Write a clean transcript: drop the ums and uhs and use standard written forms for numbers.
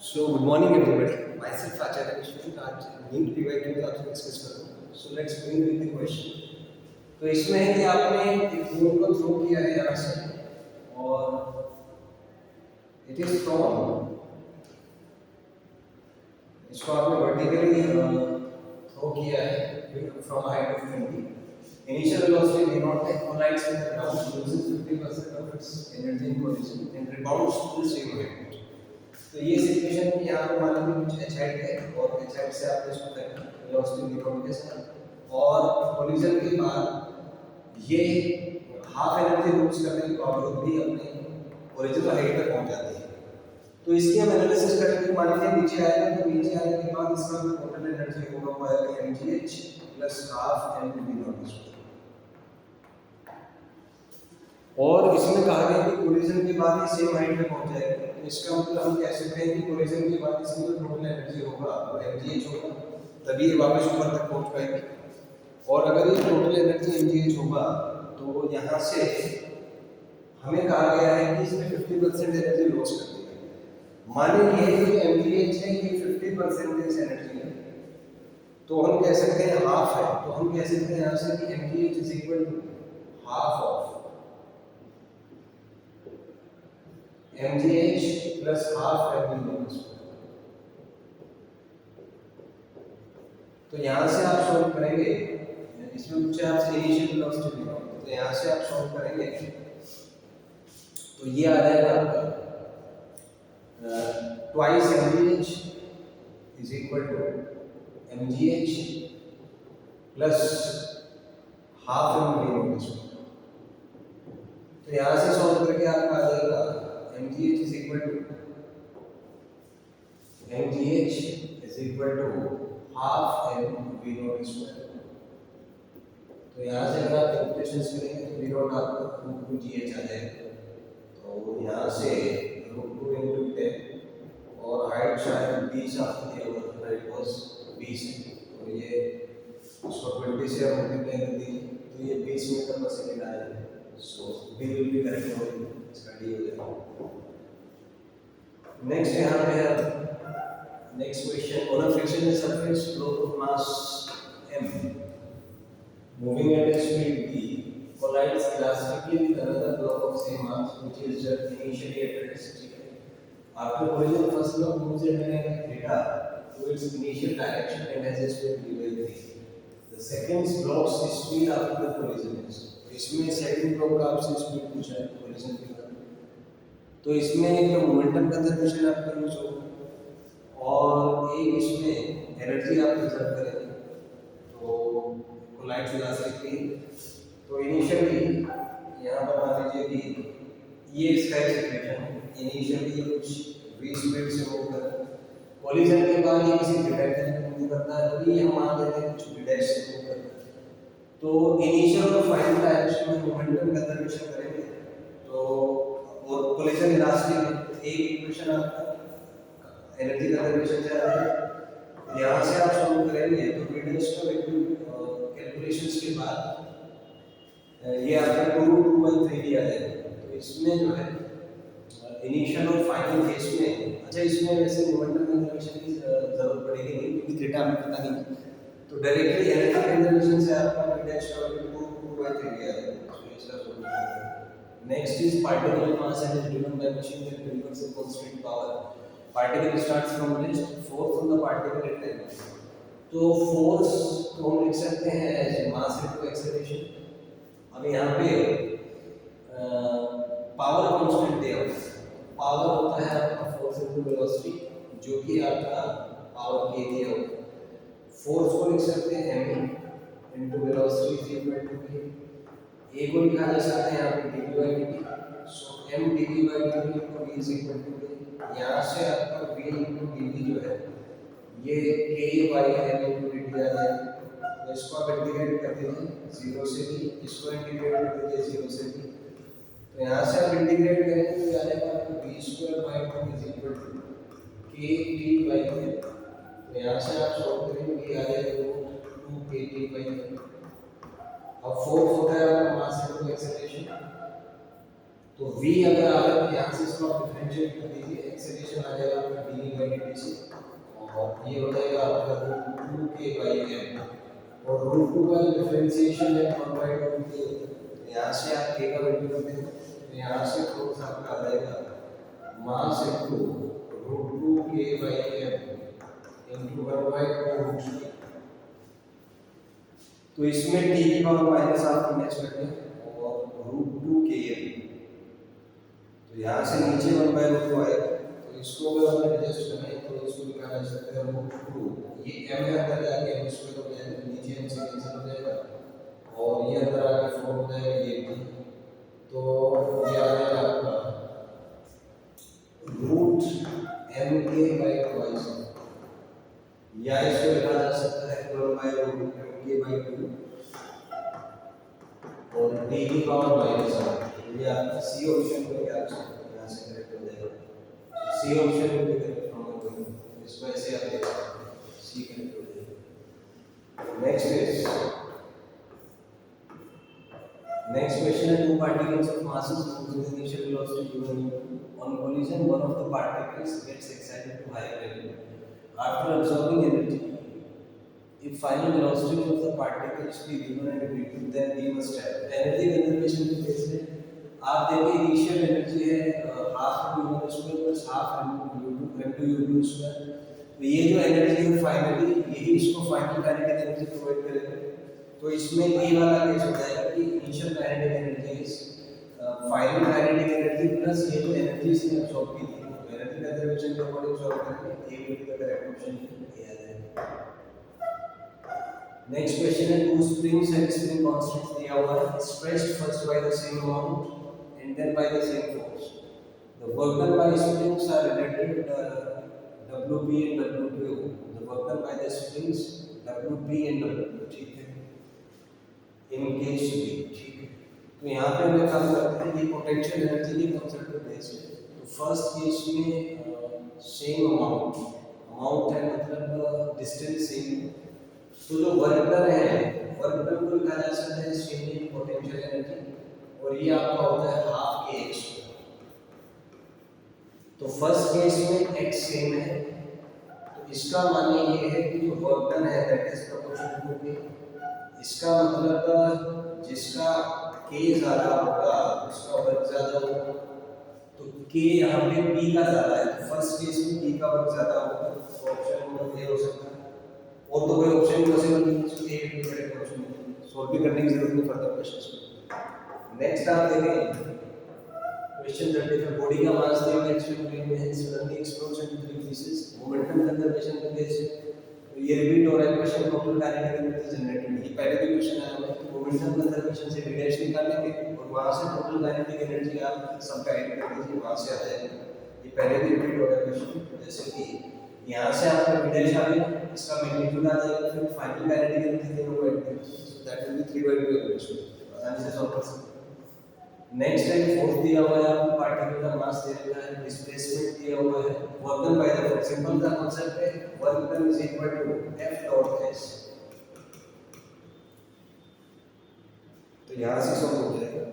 So good morning everybody. Myself Acharya Vishnu. आज NEET PYQ पे आपसे डिस्कस करूँगा. So let's begin with the question. तो इसमें है कि आपने एक बोल को थ्रो किया है यहाँ से और it is from इसको आपने वर्टिकली थ्रो किया है from a height of 20. Initial velocity v naught है collides with the ground loses 50% of its energy in collision and rebounds to the same height. तो ये सिचुएशन में यहाँ पे मान लीजिए कुछ एच हाइट है और एच हाइट से आपने इसको करना वेलोसिटी निकाल के साथ और कोलिजन के बाद ये हाफ एनर्जी लूज करने के बावजूद भी अपने ओरिजिनल हाइट तक पहुंच जाती है. तो इसकी हम एनालिसिस करेंगे. मान लीजिए नीचे आएगा तो नीचे आने के बाद इसका टोटल एनर्जी होगा वो आएगा mgh plus half mv not और इसमें कहा गया कि कोलिजन के बाद ये सेम हाइट पे पहुंच जाएगा. तो इसका मतलब हम कह सकते हैं कि कोलिजन के बाद इसमें जो टोटल एनर्जी होगा वो mgh होगा तभी ये वापस ऊपर तक पहुंच पाएगी. और अगर ये टोटल एनर्जी mgh होगा तो यहाँ से हमें कहा गया है कि इसमें 50% एनर्जी लॉस कर दी है. माने ये जो mgh है ये 50% एनर्जी है तो हम कह सकते हैं हाफ है. तो हम कह सकते हैं यहाँ से कि mgh is equal to half of mgh plus half mv nought. तो यहाँ से आप सॉल्व करेंगे. इसमें पूछा आपसे इनिशियल वेलोसिटी निकालो तो यहाँ से आप सॉल्व करेंगे तो ये आ जाएगा आपका twice mgh is equal to mgh plus half mv nought. तो यहाँ से सॉल्व करके आपका आ जाएगा mgh is equal to half mv naught square. तो यहाँ से अगर आप कैलकुलेशंस करेंगे तो v naught आपका √2gh आ जाएगा. तो यहाँ से √2 into 10 और हाइट शायद 20 आपको दिया हुआ था. It was 20. तो ये उसको 20 से मल्टीप्लाई कर दीजिए तो ये 20 मीटर पर सेकंड आ जाएगा. सो v will be करेक्ट हो जाएगा. इसका d हो जाएगा. नेक्स्ट यहाँ पे है next question. On a frictionless surface block of mass m moving at a speed v collides elastically with another block of same mass which is initially at rest. After collision first block moves at an angle theta to its initial direction and has a speed v by 3. The second block's speed after the collision is. इसमें second block का आपसे speed पूछा है collision के बाद. तो इसमें जो मोमेंटम कंजर्वेशन आपका यूज होगा और एक इसमें एनर्जी आप कंजर्व करेंगे. तो कोलाइड वेलोसिटी तो इनिशियली यहाँ पर मान लीजिए कि ये इसका एक्सप्रेशन है. इनिशियली कुछ v स्पीड से मूव कर रहा है. कोलिजन के बाद ये किसी थीटा से मूव करता है तो ये हम मान लेते हैं कुछ v डैश से मूव करता है. तो इनिशियल और फाइनल डायरेक्शन में मोमेंटम कंजर्वेशन करेंगे तो और कोलिजन इलास्टिक एक इक्वेशन आपका एनर्जी कंजर्वेशन से आ जाएगा. यहाँ से आप सॉल्व करेंगे तो रेडियस का वैल्यू कैलकुलेशंस के बाद ये आपका 2/3 दिया जाएगा. तो इसमें जो है इनिशियल और फाइनल केस में अच्छा इसमें वैसे मोमेंटम कंजर्वेशन की जरूरत पड़ेगी नहीं क्योंकि थीटा हमें पता नहीं. तो डायरेक्टली एनर्जी कंजर्वेशन से आपका रेडियस का वैल्यू 2/3 दिया जाएगा. तो इसका solution. Next is particle mass and is driven by machine that delivers a constant power. Particle starts from rest, force on the particle at rest. तो force को हम लिख सकते हैं as mass into acceleration. अब यहाँ पे power constant दिया हुआ है. Power होता है आपका force into velocity जो कि आपका power k दिया हुआ है. Force को लिख सकते हैं m into velocity is equal to k. a को लिखा जा सकता है यहाँ पे dv by dt. So m dv by dt को v is equal to k. यहाँ से आपका v into dv जो है ये k by m into dt आ जाएगा. तो इसको आप इंटीग्रेट कर दीजिए 0 से b. इसको इंटीग्रेट कर दीजिए 0 से b. तो यहाँ से आप इंटीग्रेट करेंगे तो ये आ जाएगा आपका v square by 2 is equal to kt by m. तो यहाँ से आप सॉल्व करेंगे ये आ जाएगा 2 kt by m. अब फोर्स होता है आपका मास इनटू एक्सेलरेशन. तो v अगर आप यहाँ से इसको डिफरेंशिएट कर दीजिए एक्सेलरेशन आ जाएगा आपका dv by इनफिनिटी से, और ये हो जाएगा आपका √2k/m, और √2 का डिफरेंशिएशन है 1/2k। यहाँ से आप k का वैल्यू करते हैं, तो यहाँ से फोर्स आपका आ जाएगा मास इनटू √2k/m इनटू 1/2। तो इसमें t की पावर माइनस आप मैच करते हैं और √2km, तो यहाँ से नीचे 1/2 आएगा, तो इसको अगर हमें एडजस्ट करें तो इसको निकाला जा सकता है √2, ये m है अंदर जाके m स्क्वायर हो जाएगा, नीचे m से कैंसिल हो जाएगा, और ये अंदर आके 4 हो जाएगा, ये t, तो ये आ जाएगा आपका √mk/2, या इसको लिखा जा सकता है 12/√mk/2, और t की पावर माइनस आती, ये आपका सी ऑप्शन को क्या यहाँ से करेक्ट हो जाएगा, सी ऑप्शन को भी करेक्ट होगा, इसको ऐसे आप देख सकते हैं, सी करेक्ट हो जाएगा। नेक्स्ट क्वेश्चन है, two particles of masses moving with initial velocity given on collision, one of the particles gets excited to higher level after absorbing energy. If final velocity of the particles be given and V2, then we must have energy conservation के case में आप देखिए initial energy है half u1 square plus half u2 square, तो ये जो energy है finally यही इसको फाइनल काइनेटिक एनर्जी प्रोवाइड करेगा। तो इसमें ये वाला केस हो जाएगा कि initial kinetic energy is final kinetic energy plus ये जो एनर्जी इसने अब्सॉर्ब की थी, तो एनर्जी कंजर्वेशन के अकॉर्डिंग सॉल्व करेंगे, A will be the correct option A आ जाएगा। नेक्स्ट क्वेश्चन है, two springs and spring constant दिया हुआ है, stretched first by the same amount and then by the same force, the work done by springs are related WP and WQ, the work done by the springs WP and WQ, ठीक है, in case भी ठीक है। तो यहाँ पे हम काम करते हैं ये पोटेंशियल एनर्जी के कांसेप्ट पे बेस है। तो फर्स्ट केस में सेम अमाउंट है, मतलब डिस्टेंस सेम, तो जो वर्क डन है वर्क डन को लिखा जा सकता है सेम इन पोटेंशियल एनर्जी, और ये आपका होता है हाफ के x। तो फर्स्ट केस में x सेम है, तो इसका माने ये है कि जो वर्क डन है that is proportional to k, इसका मतलब जिसका k ज्यादा होगा उसका वर्क ज्यादा होगा, तो k यहाँ पे p का ज्यादा है, तो फर्स्ट केस में p का वर्क ज्यादा होगा, तो ऑप्शन नंबर ए हो सकता है, और तो कोई ऑप्शन पॉसिबल नहीं है, so A will be correct option, solve भी करने की जरूरत नहीं फर्दर क्वेश्चंस को। नेक्स्ट आप देखें क्वेश्चन 35, बॉडी का मास दिया हुआ एक्सपेरिमेंट में है, suddenly explodes into three pieces, momentum conservation के केस है, तो ये रिपीट हो रहा है question, total kinetic energy generated, ये पहले भी क्वेश्चन आया हुआ है कि मोमेंटम कंजर्वेशन से v डैश निकालेंगे और वहां से टोटल काइनेटिक एनर्जी आप सबका ऐड कर दीजिए, वहां से आ जाएगा, ये पहले भी रिपीट हो रहा है क्वेश्चन, जैसे कि यहां से आपका v डैश आ गया, इसका मैग्नीट्यूड आ जाएगा, फिर फाइनल काइनेटिक एनर्जी दोनों को ऐड कर दीजिए, so that will be 3/2 equation, आसानी से सॉल्व कर सकते हैं। नेक्स्ट है, फोर्थ दिया हुआ है आपको, पार्टिकल का मास दे रखा है, डिस्प्लेसमेंट दिया हुआ है, work done by the force, simple सा कांसेप्ट है, work done is equal to F dot S, तो यहां से सॉल्व हो जाएगा।